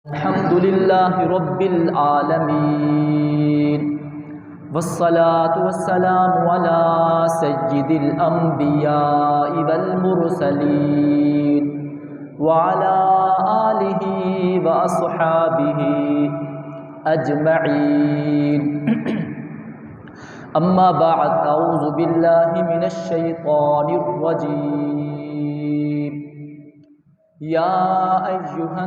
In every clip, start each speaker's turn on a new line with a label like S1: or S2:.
S1: الحمد لله رب العالمين والصلاة والسلام على سيد الأنبياء والمرسلين وعلى آله وأصحابه أجمعين أما بعد أعوذ بالله من الشيطان الرجيم يا أيها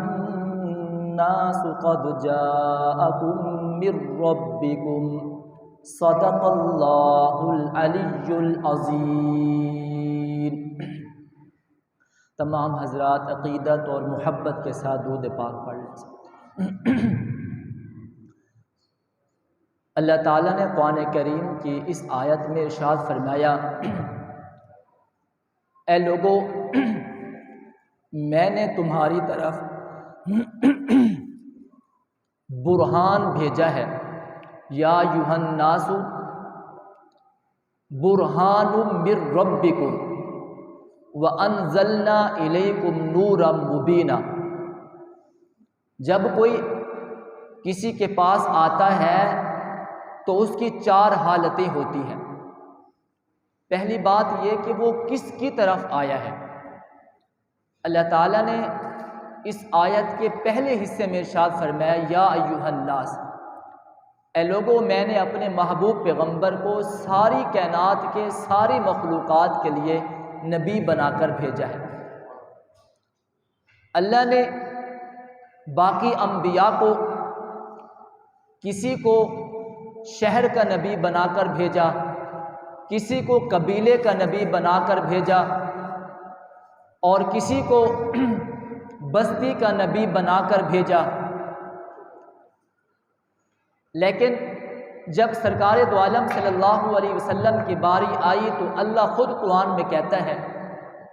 S1: الناس قد جاءكم من ربكم صدق اللہ العلی العظیم۔ تمام حضرات عقیدت اور محبت کے ساتھ درود پاک پڑھ لیں۔ اللہ تعالیٰ نے قرآن کریم کی اس آیت میں ارشاد فرمایا، اے لوگو میں نے تمہاری طرف برہان بھیجا ہے، یا ایھا الناس برہان من ربکم وانزلنا الیکم نورا مبینا۔ جب کوئی کسی کے پاس آتا ہے تو اس کی چار حالتیں ہوتی ہیں۔ پہلی بات یہ کہ وہ کس کی طرف آیا ہے۔ اللہ تعالیٰ نے اس آیت کے پہلے حصے میں ارشاد فرمایا، یا ایھا الناس، اے لوگوں میں نے اپنے محبوب پیغمبر کو ساری کائنات کے ساری مخلوقات کے لیے نبی بنا کر بھیجا ہے۔ اللہ نے باقی انبیاء کو کسی کو شہر کا نبی بنا کر بھیجا، کسی کو قبیلے کا نبی بنا کر بھیجا، اور کسی کو بستی کا نبی بنا کر بھیجا۔ لیکن جب سرکار دو عالم صلی اللہ علیہ وسلم کی باری آئی تو اللہ خود قرآن میں کہتا ہے،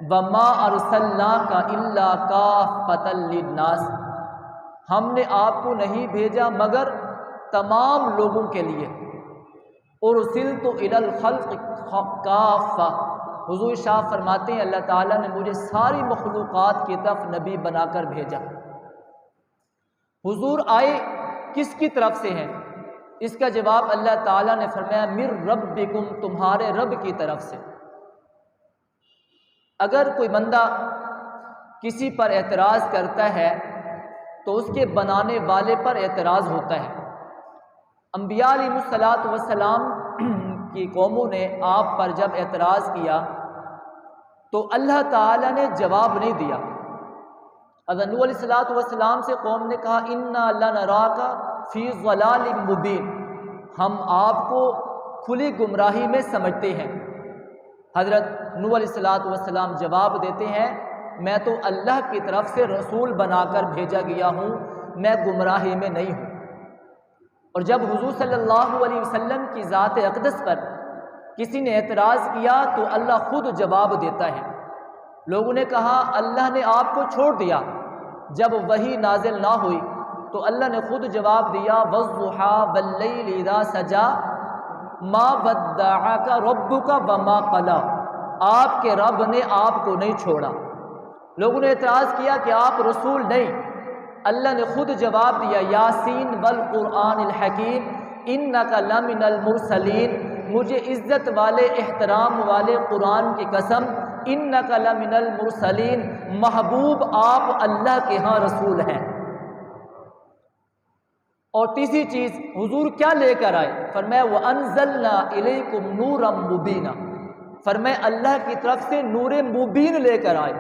S1: وَمَا أَرْسَلْنَاكَ إِلَّا كَافَّةً لِلنَّاسِ، ہم نے آپ کو نہیں بھیجا مگر تمام لوگوں کے لیے۔ أُرْسِلْتُ إِلَى الْخَلْقِ كَافَّةً، حضور شاہ فرماتے ہیں اللہ تعالیٰ نے مجھے ساری مخلوقات کی طرف نبی بنا کر بھیجا۔ حضور آئے کس کی طرف سے ہیں؟ اس کا جواب اللہ تعالیٰ نے فرمایا، من ربکم، تمہارے رب کی طرف سے۔ اگر کوئی بندہ کسی پر اعتراض کرتا ہے تو اس کے بنانے والے پر اعتراض ہوتا ہے۔ انبیاء علیہ السلام کی قوموں نے آپ پر جب اعتراض کیا تو اللہ تعالیٰ نے جواب نہیں دیا۔ حضرت نوح علیہ السلام سے قوم نے کہا، انا لنراک فی ضلال مبین، ہم آپ کو کھلی گمراہی میں سمجھتے ہیں۔ حضرت نوح علیہ السلام جواب دیتے ہیں، میں تو اللہ کی طرف سے رسول بنا کر بھیجا گیا ہوں، میں گمراہی میں نہیں ہوں۔ اور جب حضور صلی اللہ علیہ وسلم کی ذات اقدس پر کسی نے اعتراض کیا تو اللہ خود جواب دیتا ہے۔ لوگوں نے کہا اللہ نے آپ کو چھوڑ دیا، جب وحی نازل نہ ہوئی تو اللہ نے خود جواب دیا، وَالضُّحَىٰ وَاللَّيْلِ إِذَا سَجَىٰ مَا وَدَّعَكَ رَبُّكَ وَمَا قَلَىٰ، آپ کے رب نے آپ کو نہیں چھوڑا۔ لوگوں نے اعتراض کیا کہ آپ رسول نہیں، اللہ نے خود جواب دیا، یاسین والقرآن الحکیم انک لمن المرسلین، مجھے عزت والے احترام والے قرآن کی قسم، انک لمن المرسلین، محبوب آپ اللہ کے ہاں رسول ہیں۔ اور تیسری چیز حضور کیا لے کر آئے؟ فرمایا وَأَنزَلْنَا إِلَيْكُمْ نُورًا مُبِينًا، فرمایا اللہ کی طرف سے نور مبین لے کر آئے۔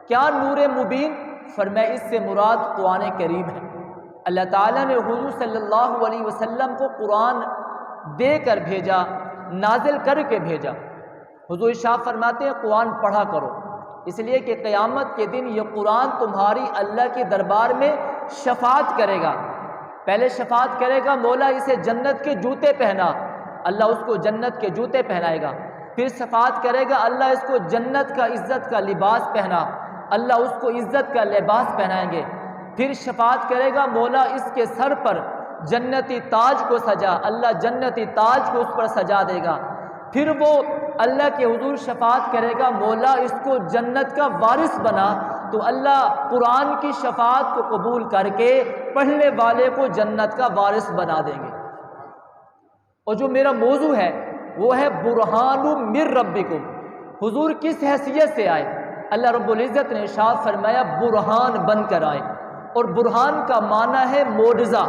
S1: کیا نور مبین؟ فرمایا اس سے مراد قرآن کریم ہے۔ اللہ تعالیٰ نے حضور صلی اللہ علیہ وسلم کو قرآن دے کر بھیجا، نازل کر کے بھیجا۔ حضور شاہ فرماتے ہیں قرآن پڑھا کرو، اس لیے کہ قیامت کے دن یہ قرآن تمہاری اللہ کے دربار میں شفاعت کرے گا۔ پہلے شفاعت کرے گا، مولا اسے جنت کے جوتے پہنا، اللہ اس کو جنت کے جوتے پہنائے گا۔ پھر شفاعت کرے گا، اللہ اس کو جنت کا عزت کا لباس پہنا، اللہ اس کو عزت کا لباس پہنائیں گے۔ پھر شفاعت کرے گا، مولا اس کے سر پر جنتی تاج کو سجا، اللہ جنتی تاج کو اس پر سجا دے گا۔ پھر وہ اللہ کے حضور شفاعت کرے گا، مولا اس کو جنت کا وارث بنا، تو اللہ قرآن کی شفاعت کو قبول کر کے پڑھنے والے کو جنت کا وارث بنا دیں گے۔ اور جو میرا موضوع ہے وہ ہے برہان من ربکم، حضور کس حیثیت سے آئے؟ اللہ رب العزت نے ارشاد فرمایا برہان بن کر آئے، اور برہان کا معنی ہے معجزہ۔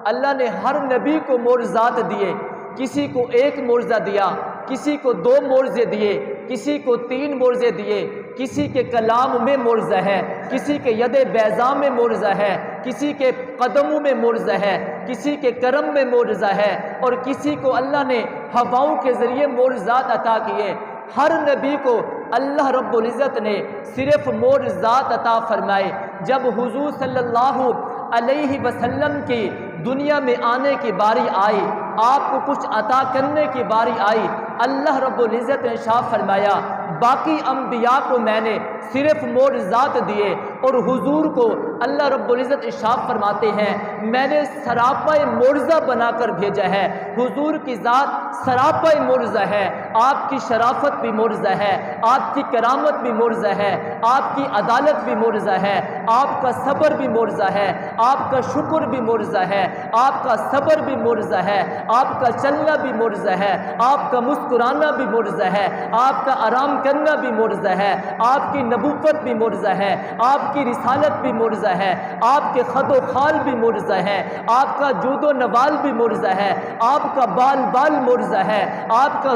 S1: اللہ نے ہر نبی کو معجزات دیے، کسی کو ایک معجزہ دیا، کسی کو 2 معجزے دیے، کسی کو 3 معجزے دیے، کسی کے کلام میں معجزہ ہے، کسی کے ید بیضاء میں معجزہ ہے، کسی کے قدموں میں معجزہ ہے، کسی کے کرم میں معجزہ ہے، اور کسی کو اللہ نے ہواؤں کے ذریعے معجزات عطا کیے۔ ہر نبی کو اللہ رب العزت نے صرف معجزات عطا فرمائے۔ جب حضور صلی اللہ علیہ وسلم کی دنیا میں آنے کی باری آئی، آپ کو کچھ عطا کرنے کی باری آئی، اللہ رب العزت نے ارشاد فرمایا باقی انبیاء کو میں نے صرف معجزات دیے، اور حضور کو اللہ رب العزت ارشاد فرماتے ہیں میں نے سراپا معجزہ بنا کر بھیجا ہے۔ حضور کی ذات سراپا معجزہ ہے، آپ کی شرافت بھی معجزہ ہے، آپ کی کرامت بھی معجزہ ہے، آپ کی عدالت بھی معجزہ ہے، آپ کا صبر بھی معجزہ ہے، آپ کا شکر بھی معجزہ ہے، آپ کا صبر بھی معجزہ ہے، آپ کا چلنا بھی معجزہ ہے، آپ کا مسکرانا بھی معجزہ ہے، آپ کا آرام کرنا بھی معجزہ ہے، آپ کی نبوت بھی معجزہ ہے، آپ کی رسالت بھی معجزہ ہے، آپ کے خد و خال بھی معجزہ ہے، آپ کا جود و نوال بھی معجزہ ہے، آپ کا بال معجزہ ہے، آپ کا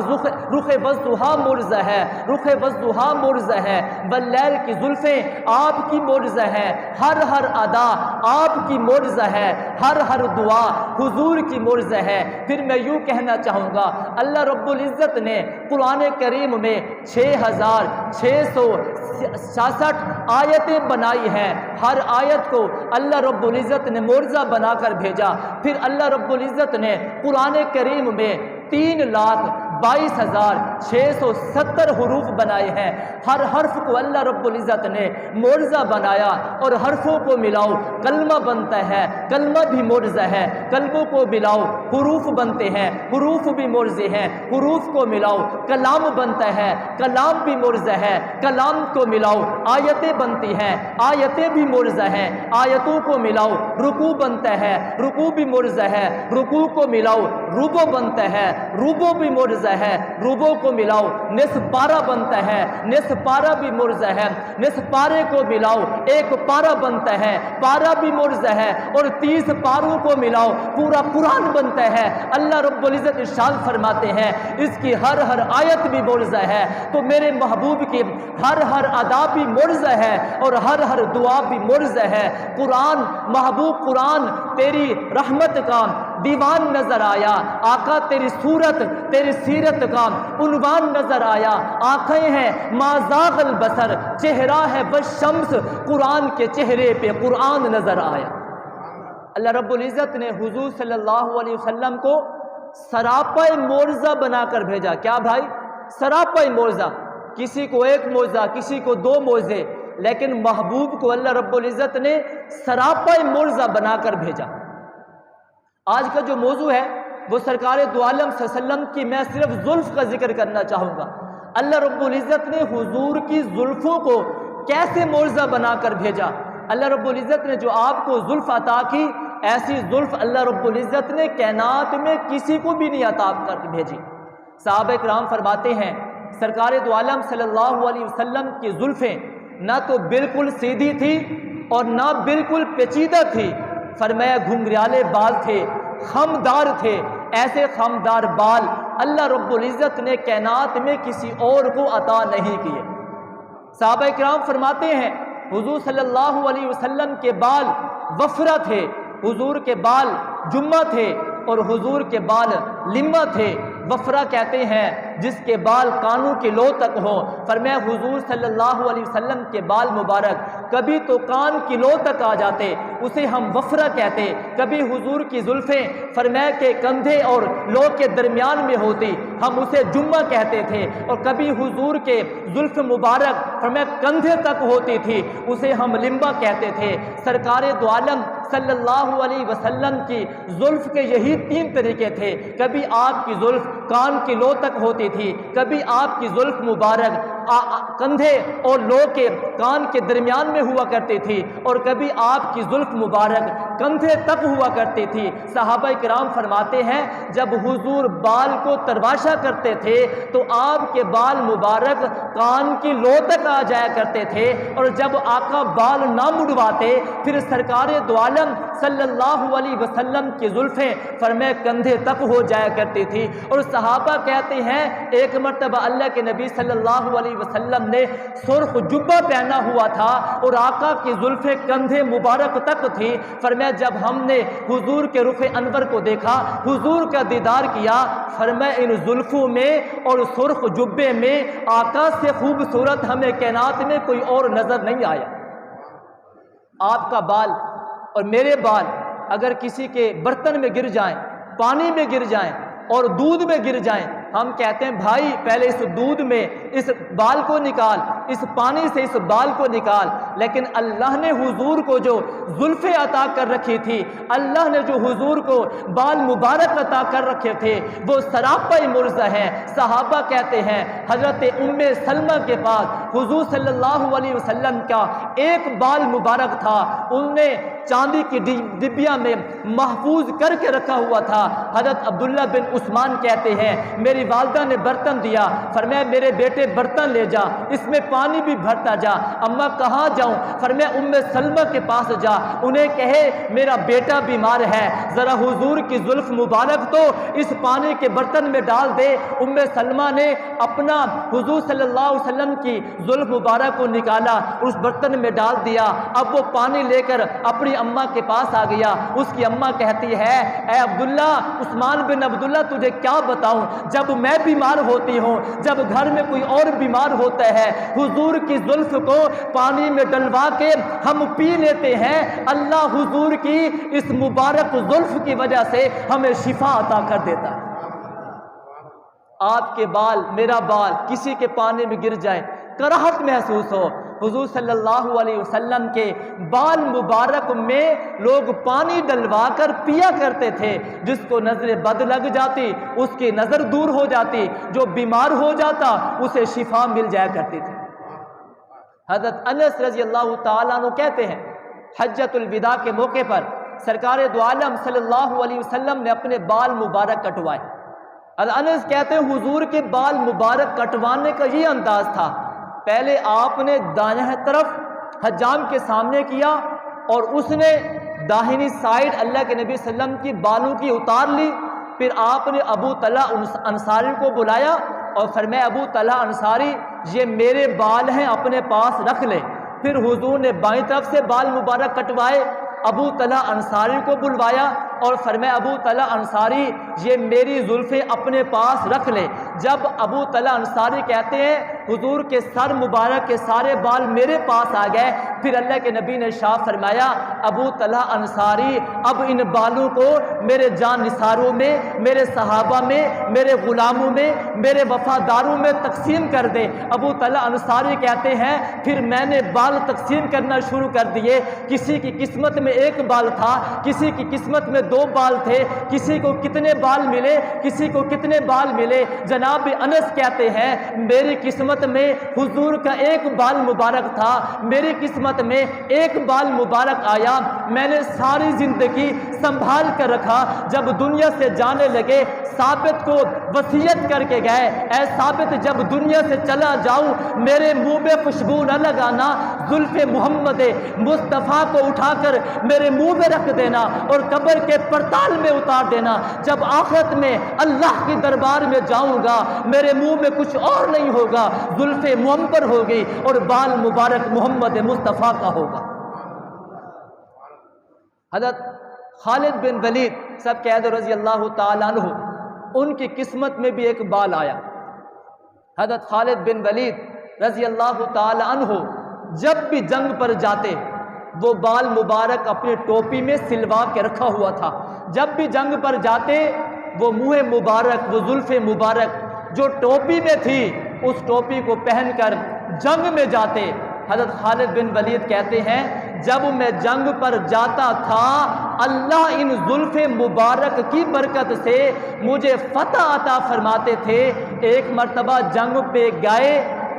S1: رخ والضحیٰ معجزہ ہے، رخ والضحیٰ معجزہ ہے، واللیل کی زلفیں آپ کی معجزہ ہے، ہر ادا آپ کی معجزہ ہے، ہر دعا حضور کی معجزہ ہے۔ پھر میں یوں کہنا چاہوں گا اللہ رب العزت نے قرآن کریم میں 6666 آیتیں بنائی ہیں، ہر آیت کو اللہ رب العزت نے معجزہ بنا کر بھیجا۔ پھر اللہ رب العزت نے قرآن کریم میں 3,22,670 حروف بنائے ہیں، ہر حرف کو اللہ رب العزت نے معجزہ بنایا، اور حرفوں کو ملاؤ کلمہ بنتا ہے، کلمہ بھی معجزہ ہے، کلموں کو ملاؤ حروف بنتے ہیں، حروف بھی معجزے ہیں، حروف کو ملاؤ کلام بنتا ہے، کلام بھی معجزہ ہے، کلام کو ملاؤ آیتیں بنتی ہیں، آیتیں بھی معجزہ ہیں، آیتوں کو ملاؤ رکوع بنتا ہے، رکوع بھی معجزہ ہے، رکوع کو ملاؤ ربو بنتا ہے، ربو بھی معجزہ ہے، ربو کو ملاؤ نصف پارہ بنتا ہے، نصف پارہ بھی معجزہ ہے، نصف پارے کو ملاؤ ایک پارہ بنتا ہے، پارہ بھی معجزہ ہے، اور 30 پاروں کو ملاؤ پورا قرآن بنتا ہے۔ اللہ رب العزت ارشاد فرماتے ہیں اس کی ہر آیت بھی معجزہ ہے، تو میرے محبوب کی ہر ادا بھی معجزہ ہے، اور ہر دعا بھی معجزہ ہے۔ قرآن محبوب قرآن تیری رحمت کا دیوان نظر آیا، آقا تیری صورت تیری سیرت کا عنوان نظر آیا، آنکھیں ہیں ما زاغ البصر، چہرہ ہے بس شمس، قرآن کے چہرے پہ قرآن نظر آیا۔ اللہ رب العزت نے حضور صلی اللہ علیہ وسلم کو سراپا معجزہ بنا کر بھیجا۔ کیا بھائی؟ سراپا معجزہ، کسی کو ایک معجزہ، کسی کو 2 معجزے، لیکن محبوب کو اللہ رب العزت نے سراپا معجزہ بنا کر بھیجا۔ آج کا جو موضوع ہے وہ سرکار دو عالم صلی اللہ علیہ وسلم کی میں صرف زلف کا ذکر کرنا چاہوں گا۔ اللہ رب العزت نے حضور کی زلفوں کو کیسے معجزہ بنا کر بھیجا؟ اللہ رب العزت نے جو آپ کو زلف عطا کی، ایسی زلف اللہ رب العزت نے کائنات میں کسی کو بھی نہیں عطا کر بھیجی۔ صحابہ کرام فرماتے ہیں سرکار دو عالم صلی اللہ علیہ وسلم کی زلفیں نہ تو بالکل سیدھی تھی اور نہ بالکل پیچیدہ تھی، فرمایا گھنگریالے بال تھے، خمدار تھے، ایسے خمدار بال اللہ رب العزت نے کائنات میں کسی اور کو عطا نہیں کیے۔ صحابہ کرام فرماتے ہیں حضور صلی اللہ علیہ وسلم کے بال وفرہ تھے، حضور کے بال جمہ تھے، اور حضور کے بال لمہ تھے۔ وفرہ کہتے ہیں جس کے بال کانوں کی لو تک ہوں، فرمایا حضور صلی اللہ علیہ وسلم کے بال مبارک کبھی تو کان کی لو تک آ جاتے، اسے ہم وفرہ کہتے، کبھی حضور کی زلفیں فرمایا کہ کندھے اور لو کے درمیان میں ہوتی، ہم اسے جمہ کہتے تھے، اور کبھی حضور کے زلف مبارک فرمایا کندھے تک ہوتی تھی، اسے ہم لمبا کہتے تھے۔ سرکار دو عالم صلی اللہ علیہ وسلم کی زلف کے یہی 3 طریقے تھے، کبھی آپ کی زلف کان کی لو تک ہوتی تھی، کبھی آپ کی زلف مبارک کندھے اور لو کے کان کے درمیان میں ہوا کرتی تھی، اور کبھی آپ کی زلف مبارک کندھے تک ہوا کرتی تھی۔ صحابہ کرام فرماتے ہیں جب حضور بال کو تراشا کرتے تھے تو آپ کے بال مبارک کان کی لو تک آ جایا کرتے تھے، اور جب آقا بال نہ مڑواتے پھر سرکار دو عالم صلی اللہ علیہ وسلم کی زلفیں فرمائے کندھے تک ہو جایا کرتی تھی۔ اور صحابہ کہتے ہیں ایک مرتبہ اللہ کے نبی صلی اللہ علیہ وسلم نے سرخ جبہ پہنا ہوا تھا اور آقا کی زلفیں کندھے مبارک تک تھی۔ فرمایا جب ہم نے حضور کے رخ انور کو دیکھا، حضور کا دیدار کیا، فرمایا ان زلفوں میں اور سرخ جبے میں آقا سے خوبصورت ہمیں کائنات میں کوئی اور نظر نہیں آیا۔ آپ کا بال اور میرے بال اگر کسی کے برتن میں گر جائیں، پانی میں گر جائیں اور دودھ میں گر جائیں، ہم کہتے ہیں بھائی پہلے اس دودھ میں اس بال کو نکال، اس پانی سے اس بال کو نکال۔ لیکن اللہ نے حضور کو جو زلفیں عطا کر رکھی تھی، اللہ نے جو حضور کو بال مبارک عطا کر رکھے تھے، وہ سراپا معجزہ ہیں۔ صحابہ کہتے ہیں حضرت ام سلمہ کے پاس حضور صلی اللہ علیہ وسلم کا ایک بال مبارک تھا، ان نے چاندی کی ڈبیا میں محفوظ کر کے رکھا ہوا تھا۔ حضرت عبداللہ بن عثمان کہتے ہیں میری والدہ نے برتن دیا، فرمایا میرے بیٹے برتن لے جا، اس میں پانی بھی بھرتا جا۔ اماں کہاں جاؤں؟ فرمایا ام سلمہ کے پاس جا، انہیں کہے میرا بیٹا بیمار ہے، ذرا حضور کی زلف مبارک تو اس پانی کے برتن میں ڈال دے۔ ام سلمہ نے اپنا حضور صلی اللہ علیہ وسلم کی زلف مبارک کو نکالا، اس برتن میں ڈال دیا۔ اب وہ پانی لے کر اپنی اماں کے پاس آ گیا۔ اس کی اماں کہتی ہے اے عبداللہ، عثمان بن عبداللہ تجھے کیا بتاؤں، جب میں بیمار ہوتی ہوں، جب گھر میں کوئی اور بیمار ہوتا ہے، حضور کی زلف کو پانی میں ڈلوا کے ہم پی لیتے ہیں، اللہ حضور کی اس مبارک زلف کی وجہ سے ہمیں شفا عطا کر دیتا ہے۔ آپ کے بال، میرا بال کسی کے پانی میں گر جائے، کراہٹ محسوس ہو، حضور صلی اللہ علیہ وسلم کے بال مبارک میں لوگ پانی ڈلوا کر پیا کرتے تھے، جس کو نظر بد لگ جاتی اس کی نظر دور ہو جاتی، جو بیمار ہو جاتا اسے شفا مل جایا کرتی تھی۔ حضرت انس رضی اللہ تعالیٰ عنہ کہتے ہیں حجۃ الوداع کے موقع پر سرکار دو عالم صلی اللہ علیہ وسلم نے اپنے بال مبارک کٹوائے۔ انس کہتے ہیں حضور کے بال مبارک کٹوانے کا یہ انداز تھا، پہلے آپ نے دائیں طرف حجام کے سامنے کیا اور اس نے داہنی سائیڈ اللہ کے نبی صلی اللہ علیہ وسلم کی بالوں کی اتار لی، پھر آپ نے ابو طلحہ انصاری کو بلایا اور فرمایا ابو طلحہ انصاری یہ میرے بال ہیں اپنے پاس رکھ لے۔ پھر حضور نے بائیں طرف سے بال مبارک کٹوائے، ابو طلحہ انصاری کو بلوایا اور فرمایا ابو طلحہ انصاری یہ میری زلفیں اپنے پاس رکھ لے۔ جب ابو طلحہ انصاری کہتے ہیں حضور کے سر مبارک کے سارے بال میرے پاس آ گئے، پھر اللہ کے نبی نے ارشاد فرمایا ابو طلحہ انصاری اب ان بالوں کو میرے جان نثاروں میں، میرے صحابہ میں، میرے غلاموں میں، میرے وفاداروں میں تقسیم کر دے۔ ابو طلحہ انصاری کہتے ہیں پھر میں نے بال تقسیم کرنا شروع کر دیے، کسی کی قسمت میں ایک بال تھا، کسی کی قسمت میں 2 بال تھے، کسی کو کتنے بال ملے، کسی کو کتنے بال ملے۔ جناب انس کہتے ہیں میری قسمت میں حضور کا ایک بال مبارک تھا، میری قسمت میں ایک بال مبارک آیا، میں نے ساری زندگی سنبھال کر رکھا، جب دنیا سے جانے لگے ثابت کو وصیت کر کے گئے اے ثابت جب دنیا سے چلا جاؤں میرے منہ میں خوشبو نہ لگانا، زلف محمد مصطفیٰ کو اٹھا کر میرے منہ میں رکھ دینا اور قبر کے پرتال میں اتار دینا، جب آخرت میں اللہ کے دربار میں جاؤں گا میرے منہ میں کچھ اور نہیں ہوگا، زلف معمر ہوگی اور بال مبارک محمد مصطفیٰ کا ہوگا۔ حضرت خالد بن ولید سب کہہ دو رضی اللہ تعالیٰ عنہ، ان کی قسمت میں بھی ایک بال آیا۔ حضرت خالد بن ولید رضی اللہ تعالیٰ عنہ جب بھی جنگ پر جاتے وہ بال مبارک اپنی ٹوپی میں سلوا کے رکھا ہوا تھا، جب بھی جنگ پر جاتے وہ منہ مبارک، وہ زلف مبارک جو ٹوپی میں تھی اس ٹوپی کو پہن کر جنگ میں جاتے۔ حضرت خالد بن ولید کہتے ہیں جب میں جنگ پر جاتا تھا اللہ ان زلف مبارک کی برکت سے مجھے فتح عطا فرماتے تھے۔ ایک مرتبہ جنگ پہ گئے،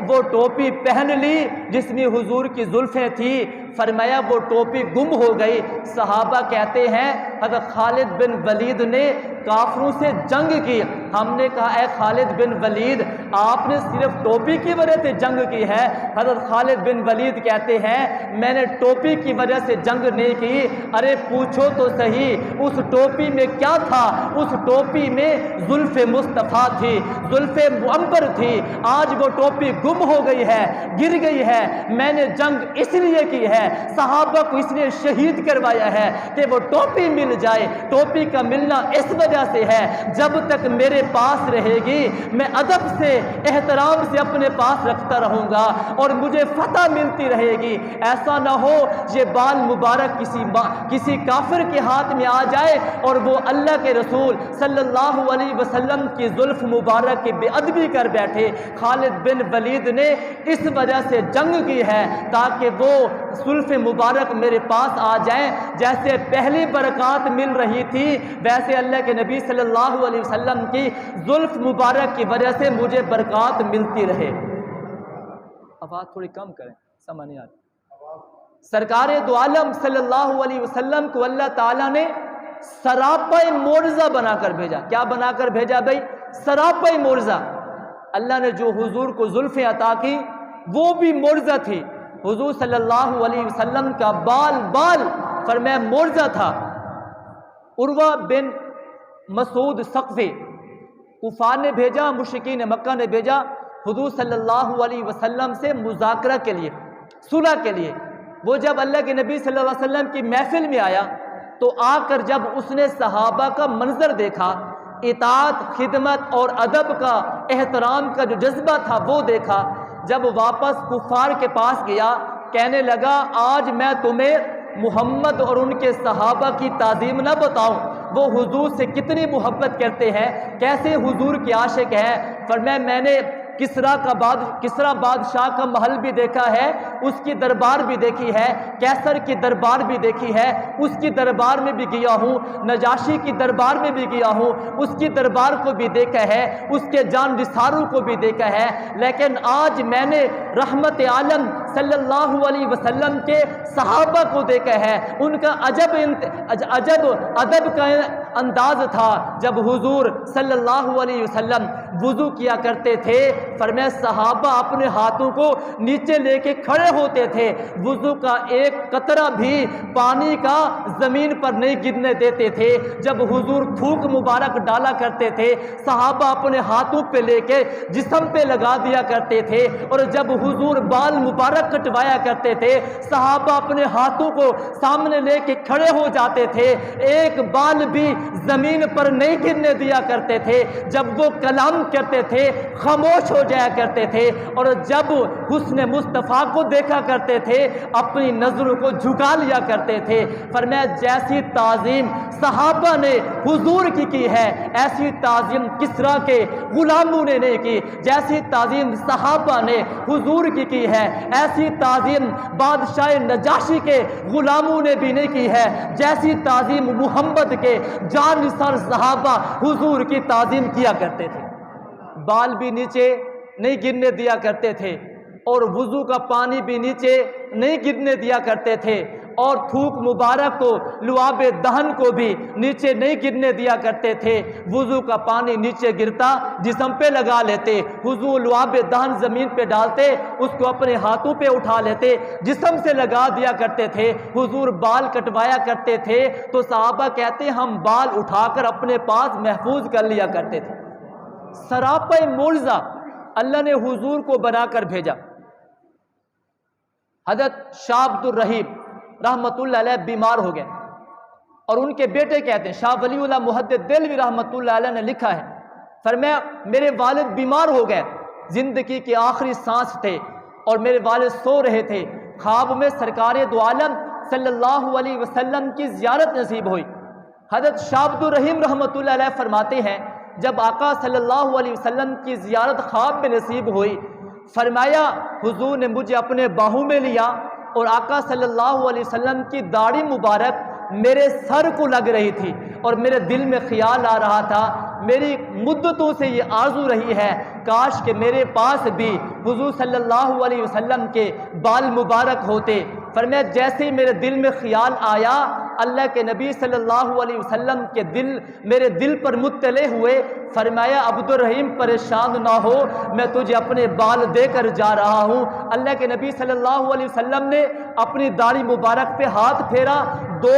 S1: وہ ٹوپی پہن لی جس میں حضور کی زلفیں تھی، فرمایا وہ ٹوپی گم ہو گئی۔ صحابہ کہتے ہیں حضرت خالد بن ولید نے کافروں سے جنگ کی۔ ہم نے کہا اے خالد بن ولید، آپ نے صرف ٹوپی کی وجہ سے جنگ کی ہے؟ حضرت خالد بن ولید کہتے ہیں میں نے ٹوپی کی وجہ سے جنگ نہیں کی۔ ارے پوچھو تو صحیح اس ٹوپی میں کیا تھا؟ اس ٹوپی میں زلف مصطفیٰ تھی، زلف معبر تھی۔ آج وہ ٹوپی گم ہو گئی ہے، گر گئی ہے۔ میں نے جنگ اس لیے کی ہے، صحابہ کو اس لیے شہید کروایا ہے کہ وہ ٹوپی مل جائے۔ ٹوپی کا ملنا اس وجہ سے ہے جب تک میرے پاس رہے گی میں ادب سے احترام سے اپنے پاس رکھتا رہوں گا اور مجھے فتح ملتی رہے گی۔ ایسا نہ ہو یہ بال مبارک کسی کافر کے ہاتھ میں آ جائے اور وہ اللہ کے رسول صلی اللہ علیہ وسلم کی زلف مبارک کی بے ادبی کر بیٹھے۔ خالد بن ولید نے اس وجہ سے جنگ کی ہے تاکہ وہ زلف مبارک میرے پاس آ جائیں۔ جیسے پہلی برکات مل رہی تھی ویسے اللہ کے نبی صلی اللہ علیہ وسلم کی زلف مبارک کی وجہ سے مجھے برکات ملتی رہے۔ آواز تھوڑی کم کریں، سمجھ نہیں آتی۔ سرکار دو عالم صلی اللہ علیہ وسلم کو اللہ تعالیٰ نے سراپا معجزہ بنا کر بھیجا۔ کیا بنا کر بھیجا بھائی؟ سراپا معجزہ۔ اللہ نے جو حضور کو زلفیں عطا کی وہ بھی معجزہ تھی۔ حضور صلی اللہ علیہ وسلم کا بال فرمایا معجزہ تھا۔ عروہ بن مسعود ثقفی کفار نے بھیجا، مشرکین مکہ نے بھیجا حضور صلی اللہ علیہ وسلم سے مذاکرہ کے لیے، صلح کے لیے۔ وہ جب اللہ کے نبی صلی اللہ علیہ وسلم کی محفل میں آیا تو آ کر جب اس نے صحابہ کا منظر دیکھا، اطاعت، خدمت اور ادب کا، احترام کا جو جذبہ تھا وہ دیکھا، جب واپس کفار کے پاس گیا کہنے لگا آج میں تمہیں محمد اور ان کے صحابہ کی تعظیم نہ بتاؤں، وہ حضور سے کتنی محبت کرتے ہیں، کیسے حضور کے عاشق ہیں۔ فرمایا میں نے کسرا بادشاہ کا محل بھی دیکھا ہے، اس کی دربار بھی دیکھی ہے، کیسر کی دربار بھی دیکھی ہے، اس کی دربار میں بھی گیا ہوں، نجاشی کی دربار میں بھی گیا ہوں، اس کی دربار کو بھی دیکھا ہے، اس کے جان نثاروں کو بھی دیکھا ہے، لیکن آج میں نے رحمت عالم صلی اللہ علیہ وسلم کے صحابہ کو دیکھا ہے۔ ان کا عجب ادب کا انداز تھا جب حضور صلی اللہ علیہ وسلم وضو کیا کرتے تھے۔ فرمایا صحابہ اپنے ہاتھوں کو نیچے لے کے کھڑے ہوتے تھے، وضو کا ایک قطرہ بھی پانی کا زمین پر نہیں گرنے دیتے تھے۔ جب حضور تھوک مبارک ڈالا کرتے تھے صحابہ اپنے ہاتھوں پہ لے کے جسم پہ لگا دیا کرتے تھے، اور جب حضور بال مبارک کٹوایا کرتے تھے صحابہ اپنے ہاتھوں کو سامنے لے کے کھڑے ہو جاتے تھے، ایک بال بھی زمین پر نہیں گرنے دیا کرتے تھے۔ جب وہ کلام کرتے تھے خاموش ہو جایا کرتے تھے، اور جب حسن مصطفیٰ کو دیکھا کرتے تھے اپنی نظروں کو جھکا لیا کرتے تھے۔ فرمایا جیسی تعظیم صحابہ نے حضور کی ہے ایسی تعظیم کسریٰ کے غلاموں نے نہیں کی، جیسی تعظیم صحابہ نے حضور کی ہے ایسی تعظیم بادشاہ نجاشی کے غلاموں نے بھی نہیں کی ہے، جیسی تعظیم محمد کے جان نثار صحابہ حضور کی تعظیم کیا کرتے تھے۔ بال بھی نیچے نہیں گرنے دیا کرتے تھے، اور وضو کا پانی بھی نیچے نہیں گرنے دیا کرتے تھے، اور تھوک مبارک کو، لعاب دہن کو بھی نیچے نہیں گرنے دیا کرتے تھے۔ وضو کا پانی نیچے گرتا جسم پہ لگا لیتے، حضور لعاب دہن زمین پہ ڈالتے، اس کو اپنے ہاتھوں پہ اٹھا لیتے، جسم سے لگا دیا کرتے تھے۔ حضور بال کٹوایا کرتے تھے تو صحابہ کہتے ہم بال اٹھا کر اپنے پاس محفوظ کر لیا کرتے تھے۔ سراپا معجزہ اللہ نے حضور کو بنا کر بھیجا۔ حضرت شاہ عبد الرحیم رحمت اللہ علیہ بیمار ہو گئے، اور ان کے بیٹے کہتے ہیں، شاہ ولی اللہ محدث دہلوی رحمت اللہ علیہ نے لکھا ہے، فرمایا میرے والد بیمار ہو گئے، زندگی کے آخری سانس تھے اور میرے والد سو رہے تھے، خواب میں سرکار دو عالم صلی اللہ علیہ وسلم کی زیارت نصیب ہوئی۔ حضرت شاہ عبد الرحیم رحمت اللہ علیہ فرماتے ہیں جب آقا صلی اللہ علیہ وسلم کی زیارت خواب میں نصیب ہوئی، فرمایا حضور نے مجھے اپنے باہوں میں لیا، اور آقا صلی اللہ علیہ وسلم کی داڑھی مبارک میرے سر کو لگ رہی تھی، اور میرے دل میں خیال آ رہا تھا میری مدتوں سے یہ آرزو رہی ہے کاش کہ میرے پاس بھی حضور صلی اللہ علیہ وسلم کے بال مبارک ہوتے۔ فرمایا جیسے ہی میرے دل میں خیال آیا اللہ کے نبی صلی اللہ علیہ وسلم کے دل میرے دل پر مطلع ہوئے، فرمایا عبد الرحیم پریشان نہ ہو، میں تجھے اپنے بال دے کر جا رہا ہوں۔ اللہ کے نبی صلی اللہ علیہ وسلم نے اپنی داڑھی مبارک پہ ہاتھ پھیرا، دو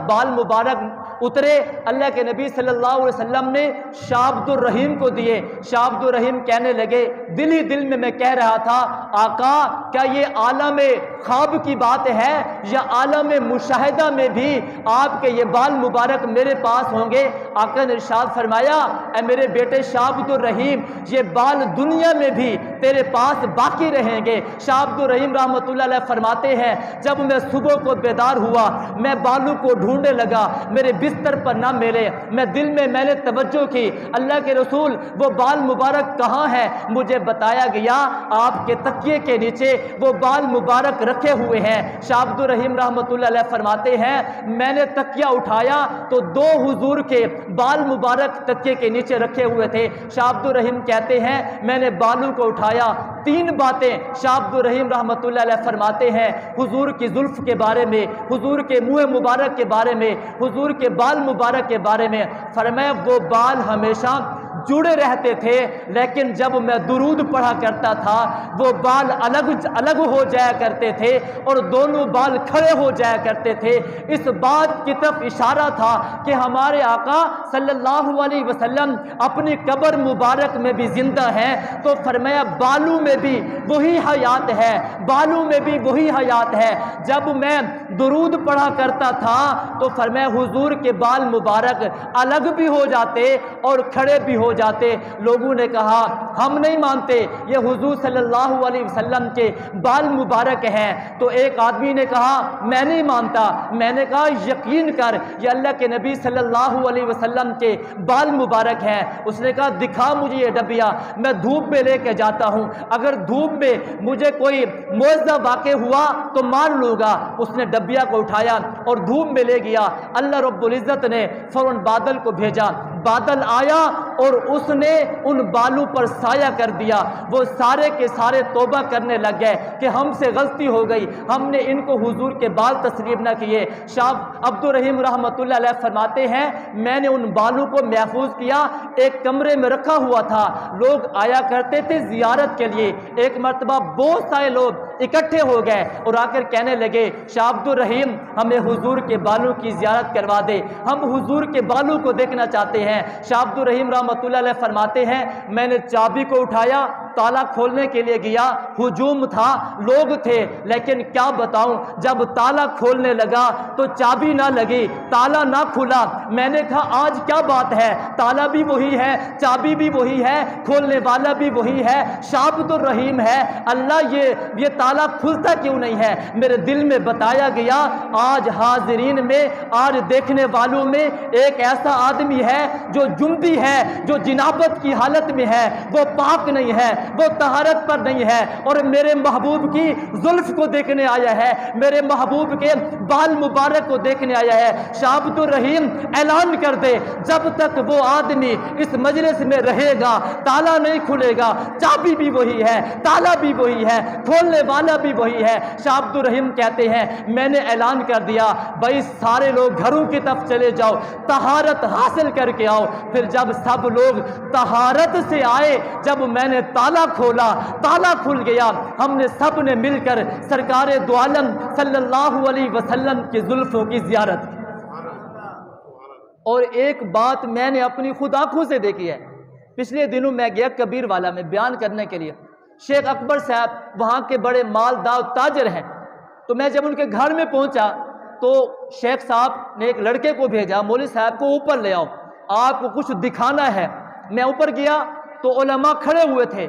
S1: بال مبارک اترے، اللہ کے نبی صلی اللہ علیہ وسلم نے شاہ عبد الرحیم کو دیے۔ شاہ عبد الرحیم کہنے لگے دل ہی دل میں کہہ رہا تھا آقا کیا یہ عالم خواب کی بات ہے یا عالم مشاہدہ میں بھی آپ کے یہ بال مبارک میرے پاس ہوں گے؟ آقا نے ارشاد فرمایا اے میرے بیٹے شاہ عبد الرحیم یہ بال دنیا میں بھی تیرے پاس باقی رہیں گے۔ شاہ عبد الرحیم رحمۃ اللہ علیہ فرماتے ہیں جب میں صبح کو بیدار ہوا میں بالوں کو ڈھونڈنے لگا، میرے بستر پر نہ ملے، میں دل میں نے توجہ کی اللہ کے رسول وہ بال مبارک کہاں ہیں؟ مجھے بتایا گیا آپ کے تکیے کے نیچے وہ بال مبارک رکھے ہوئے ہیں۔ شاہ عبد الرحیم رحمۃ اللہ علیہ فرماتے ہیں میں نے تکیہ اٹھایا تو دو حضور کے بال مبارک تکیے کے نیچے رکھے ہوئے تھے۔ شاہ عبد الرحیم کہتے ہیں میں نے بالوں کو اٹھایا، تین باتیں شاہ عبد الرحیم رحمۃ اللہ علیہ فرماتے ہیں حضور کی زلف کے بارے میں، حضور کے منہ مبارک کے بارے میں، حضور کے بال مبارک کے بارے میں۔ فرمایا وہ بال ہمیشہ جڑے رہتے تھے لیکن جب میں درود پڑھا کرتا تھا وہ بال الگ ہو جایا کرتے تھے اور دونوں بال کھڑے ہو جایا کرتے تھے۔ اس بات کی طرف اشارہ تھا کہ ہمارے آقا صلی اللہ علیہ وسلم اپنی قبر مبارک میں بھی زندہ ہیں، تو فرمایا بالوں میں بھی وہی حیات ہے، بالوں میں بھی وہی حیات ہے۔ جب میں درود پڑھا کرتا تھا تو فرمایا حضور کے بال مبارک الگ بھی ہو جاتے اور کھڑے بھی ہو جاتے۔ لوگوں نے کہا ہم نہیں مانتے یہ حضور صلی اللہ علیہ وسلم کے بال مبارک ہیں، تو ایک آدمی نے کہا میں نہیں مانتا۔ میں نے کہا یقین کر یہ اللہ کے نبی صلی اللہ علیہ وسلم کے بال مبارک ہیں۔ اس نے کہا دکھا مجھے یہ ڈبیا، میں دھوپ میں لے کے جاتا ہوں، اگر دھوپ میں مجھے کوئی معجزہ واقع ہوا تو مان لوں گا۔ اس نے ڈبیا کو اٹھایا اور دھوپ میں لے گیا۔ اللہ رب العزت نے فوراً بادل کو بھیجا، بادل آیا اور اس نے ان بالوں پر سایہ کر دیا۔ وہ سارے کے سارے توبہ کرنے لگ گئے کہ ہم سے غلطی ہو گئی، ہم نے ان کو حضور کے بال تسلیم نہ کیے۔ شاہ عبد الرحیم رحمۃ اللہ علیہ فرماتے ہیں میں نے ان بالوں کو محفوظ کیا، ایک کمرے میں رکھا ہوا تھا، لوگ آیا کرتے تھے زیارت کے لیے۔ ایک مرتبہ بہت سارے لوگ اکٹھے ہو گئے اور آ کر کہنے لگے شاہ عبد الرحیم ہمیں حضور کے بالوں کی زیارت کروا دے، ہم حضور کے بالوں کو دیکھنا چاہتے ہیں۔ شاہ عبد الرحیم رحمۃ اللہ علیہ فرماتے ہیں میں نے چابی کو اٹھایا، تالا کھولنے کے لیے گیا، ہجوم تھا، لوگ تھے، لیکن کیا بتاؤں جب تالا کھولنے لگا تو چابی نہ لگی، تالا نہ کھلا۔ میں نے کہا آج کیا بات ہے، تالا بھی وہی ہے، چابی بھی وہی ہے، کھولنے والا بھی وہی ہے، شاہ عبد الرحیم ہے، اللہ یہ تالا کھلتا کیوں نہیں ہے؟ میرے دل میں بتایا گیا آج حاضرین میں، آج دیکھنے والوں میں ایک ایسا آدمی ہے جو جنبی ہے، جو جنابت کی حالت میں ہے، وہ پاک نہیں ہے، وہ طہارت پر نہیں ہے اور میرے محبوب کی زلف کو دیکھنے آیا ہے، میرے محبوب کے بال مبارک کو دیکھنے آیا ہے۔ شاہ عبد الرحیم اعلان کر دے جب تک وہ آدمی اس مجلس میں رہے گا تالا نہیں کھلے گا، چابی بھی وہی ہے، تالا بھی وہی ہے، کھولنے والا بھی وہی ہے۔ شاہ عبد الرحیم کہتے ہیں میں نے اعلان کر دیا بھائی سارے لوگ گھروں کی طرف چلے جاؤ، طہارت حاصل کر کے آؤ۔ پھر جب سب لوگ طہارت سے آئے، جب میں نے تالا کھولا، تالا کھل گیا، ہم نے سب نے مل کر سرکار دو عالم صلی اللہ علیہ وسلم کی زلفوں کی زیارت کی۔ اور ایک بات میں نے اپنی خود آنکھوں سے دیکھی ہے، پچھلے دنوں میں گیا کبیر والا میں بیان کرنے کے لیے، شیخ اکبر صاحب وہاں کے بڑے مالدار تاجر ہیں، تو میں جب ان کے گھر میں پہنچا تو شیخ صاحب نے ایک لڑکے کو بھیجا مولوی صاحب کو اوپر لے آؤ، آپ کو کچھ دکھانا ہے۔ میں اوپر گیا تو علماء کھڑے ہوئے تھے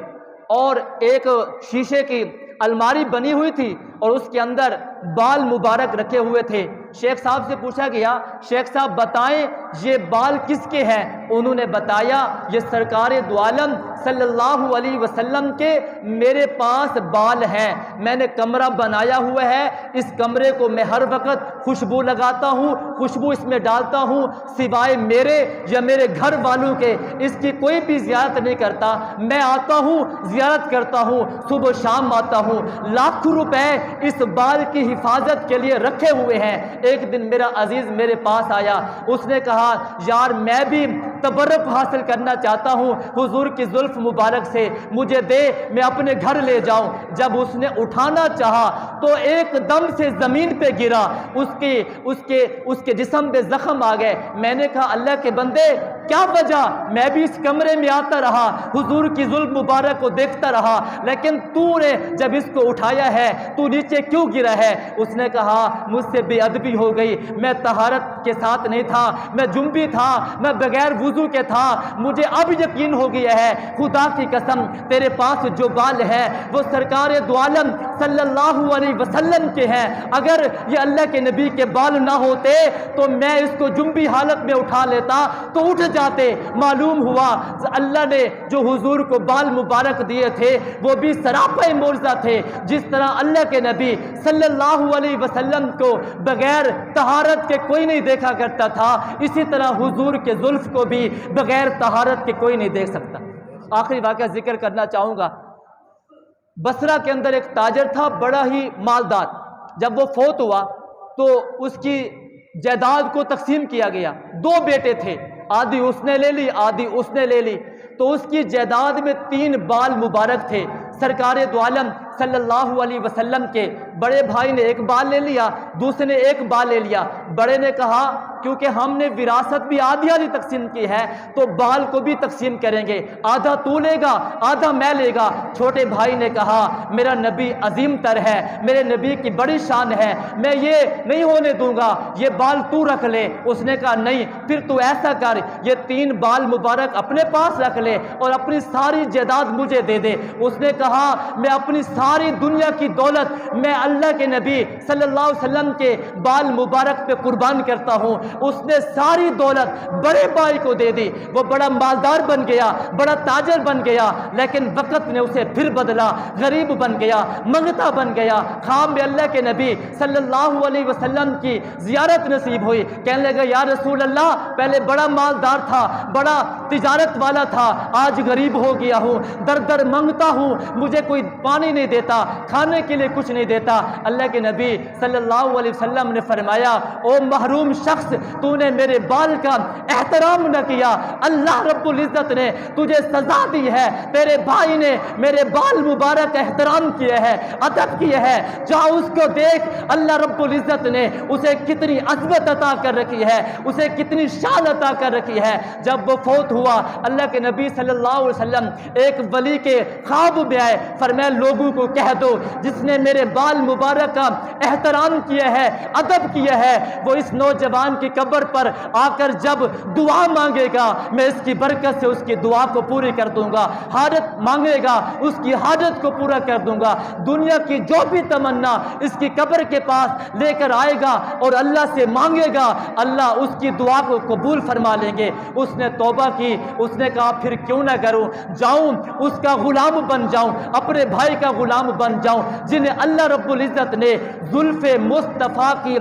S1: اور ایک شیشے کی الماری بنی ہوئی تھی، اور اس کے اندر بال مبارک رکھے ہوئے تھے۔ شیخ صاحب سے پوچھا گیا شیخ صاحب بتائیں یہ بال کس کے ہیں؟ انہوں نے بتایا یہ سرکار دو عالم صلی اللہ علیہ وسلم کے میرے پاس بال ہیں، میں نے کمرہ بنایا ہوا ہے، اس کمرے کو میں ہر وقت خوشبو لگاتا ہوں، خوشبو اس میں ڈالتا ہوں، سوائے میرے یا میرے گھر والوں کے اس کی کوئی بھی زیارت نہیں کرتا، میں آتا ہوں زیارت کرتا ہوں، صبح شام آتا ہوں، لاکھوں روپے اس بال کی حفاظت کے لیے رکھے ہوئے ہیں۔ ایک دن میرا عزیز میرے پاس آیا، اس نے کہا یار میں بھی تبرک حاصل کرنا چاہتا ہوں حضور کی زلف مبارک سے، مجھے دے میں اپنے گھر لے جاؤں۔ جب اس نے اٹھانا چاہا تو ایک دم سے زمین پہ گرا، اس کے جسم پہ زخم آ گئے۔ میں نے کہا اللہ کے بندے کیا وجہ؟ میں بھی اس کمرے میں آتا رہا، حضور کی زلف مبارک کو دیکھتا رہا، لیکن تو نے جب اس کو اٹھایا ہے تو نیچے کیوں گرا ہے؟ اس نے کہا مجھ سے بے ادبی ہو گئی، میں طہارت کے ساتھ نہیں تھا، میں جنبی تھا، میں بغیر وضو کے تھا، مجھے اب یقین ہو گیا ہے خدا کی قسم تیرے پاس جو بال ہے وہ سرکار دو عالم صلی اللہ علیہ وسلم کے ہیں، اگر یہ اللہ کے نبی کے بال نہ ہوتے تو میں اس کو جنبی حالت میں اٹھا لیتا تو اٹھ جاتے۔ معلوم ہوا اللہ نے جو حضور کو بال مبارک دیے تھے وہ بھی سراپا معجزہ تھے، جس طرح اللہ کے نبی صلی اللہ علیہ وسلم کو بغیر طہارت کے کوئی نہیں دیکھا کرتا تھا، اسی طرح حضور کے زلف کو بھی بغیر طہارت کے کوئی نہیں دیکھ سکتا۔ آخری واقعہ ذکر کرنا چاہوں گا، بصرہ کے اندر ایک تاجر تھا بڑا ہی مالدار، جب وہ فوت ہوا تو اس کی جائیداد کو تقسیم کیا گیا، دو بیٹے تھے، آدھی اس نے لے لی آدھی اس نے لے لی، تو اس کی جائیداد میں 3 بال مبارک تھے سرکار دو عالم صلی اللہ علیہ وسلم کے۔ بڑے بھائی نے 1 بال لے لیا، دوسرے نے 1 بال لے لیا۔ بڑے نے کہا کیونکہ ہم نے وراثت بھی آدھی آدھی تقسیم کی ہے تو بال کو بھی تقسیم کریں گے، آدھا تو لے گا آدھا میں لے گا۔ چھوٹے بھائی نے کہا میرا نبی عظیم تر ہے، میرے نبی کی بڑی شان ہے، میں یہ نہیں ہونے دوں گا، یہ بال تو رکھ لے۔ اس نے کہا نہیں، پھر تو ایسا کر یہ 3 بال مبارک اپنے پاس رکھ لے اور اپنی ساری جائیداد مجھے دے دے۔ اس نے کہا میں اپنی ساری دنیا کی دولت میں اللہ کے نبی صلی اللہ علیہ وسلم کے بال مبارک پہ قربان کرتا ہوں۔ اس نے ساری دولت بڑے بھائی کو دے دی، وہ بڑا مالدار بن گیا، بڑا تاجر بن گیا، لیکن وقت نے اسے پھر بدلا، غریب بن گیا، منگتا بن گیا۔ خام میں اللہ کے نبی صلی اللہ علیہ وسلم کی زیارت نصیب ہوئی، کہنے لگا یا رسول اللہ پہلے بڑا مالدار تھا، بڑا تجارت والا تھا، آج غریب ہو گیا ہوں، در در منگتا ہوں، مجھے کوئی پانی نہیں دیتا، کھانے کے لیے کچھ نہیں دیتا۔ اللہ کے نبی صلی اللہ علیہ وسلم نے فرمایا او محروم شخص، تو نے میرے بال کا احترام نہ کیا، اللہ رب العزت نے تجھے سزا دی ہے، تیرے بھائی نے میرے بال مبارک کا احترام کیا ہے، ادب کیا ہے، جا اس کو دیکھ اللہ رب العزت نے اسے کتنی عظمت عطا کر رکھی ہے، اسے کتنی شان عطا کر رکھی ہے۔ جب وہ فوت ہوا اللہ کے نبی صلی اللہ علیہ وسلم ایک ولی کے خواب میں آئے، فرمایا لوگوں کو کہہ دو جس نے میرے بال مبارک کا احترام کیا ہے، ادب کیا ہے، وہ اس نوجوان کی قبر پر آ کر جب دعا مانگے گا میں اس کی برکت سے اس کی دعا کو پوری کر دوں گا، حاجت مانگے گا اس کی حاجت کو پورا کر دوں گا، دنیا کی جو بھی تمنا اس کی قبر کے پاس لے کر آئے گا اور اللہ سے مانگے گا اللہ اس کی دعا کو قبول فرما لیں گے۔ اس نے توبہ کی، اس نے کہا پھر کیوں نہ کروں، جاؤں اس کا غلام بن جاؤں، اپنے بھائی کا غلام بن جاؤں جنہیں اللہ رب العزت نے زلف مصطفیٰ کی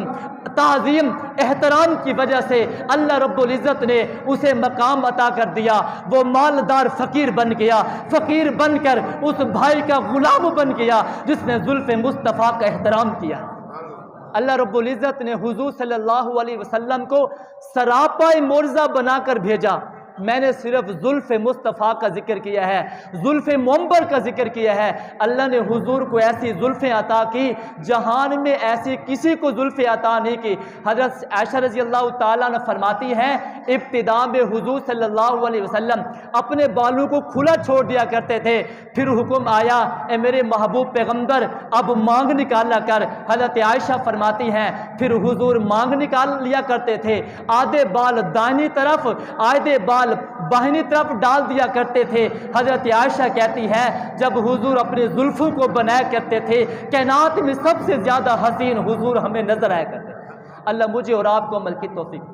S1: تعظیم احترام کی وجہ سے اللہ رب العزت نے اسے مقام عطا کر دیا، وہ مالدار فقیر بن گیا، فقیر بن کر اس بھائی کا غلام بن گیا جس نے زلف مصطفیٰ کا احترام کیا۔ اللہ رب العزت نے حضور صلی اللہ علیہ وسلم کو سراپا معجزہ بنا کر بھیجا۔ میں نے صرف زلف مصطفیٰ کا ذکر کیا ہے، زلف منبر کا ذکر کیا ہے۔ اللہ نے حضور کو ایسی زلفیں عطا کی جہان میں ایسی کسی کو زلفیں عطا نہیں کی۔ حضرت عائشہ رضی اللہ تعالیٰ نے فرماتی ہیں ابتداء میں حضور صلی اللہ علیہ وسلم اپنے بالوں کو کھلا چھوڑ دیا کرتے تھے، پھر حکم آیا اے میرے محبوب پیغمبر اب مانگ نکالا کر۔ حضرت عائشہ فرماتی ہیں پھر حضور مانگ نکال لیا کرتے تھے، آدھے بال دائنی طرف آدھے بال بال باہنی طرف ڈال دیا کرتے تھے۔ حضرت عائشہ کہتی ہے جب حضور اپنے زلفوں کو بنایا کرتے تھے کائنات میں سب سے زیادہ حسین حضور ہمیں نظر آیا کرتے تھے۔ اللہ مجھے اور آپ کو عمل کی توفیق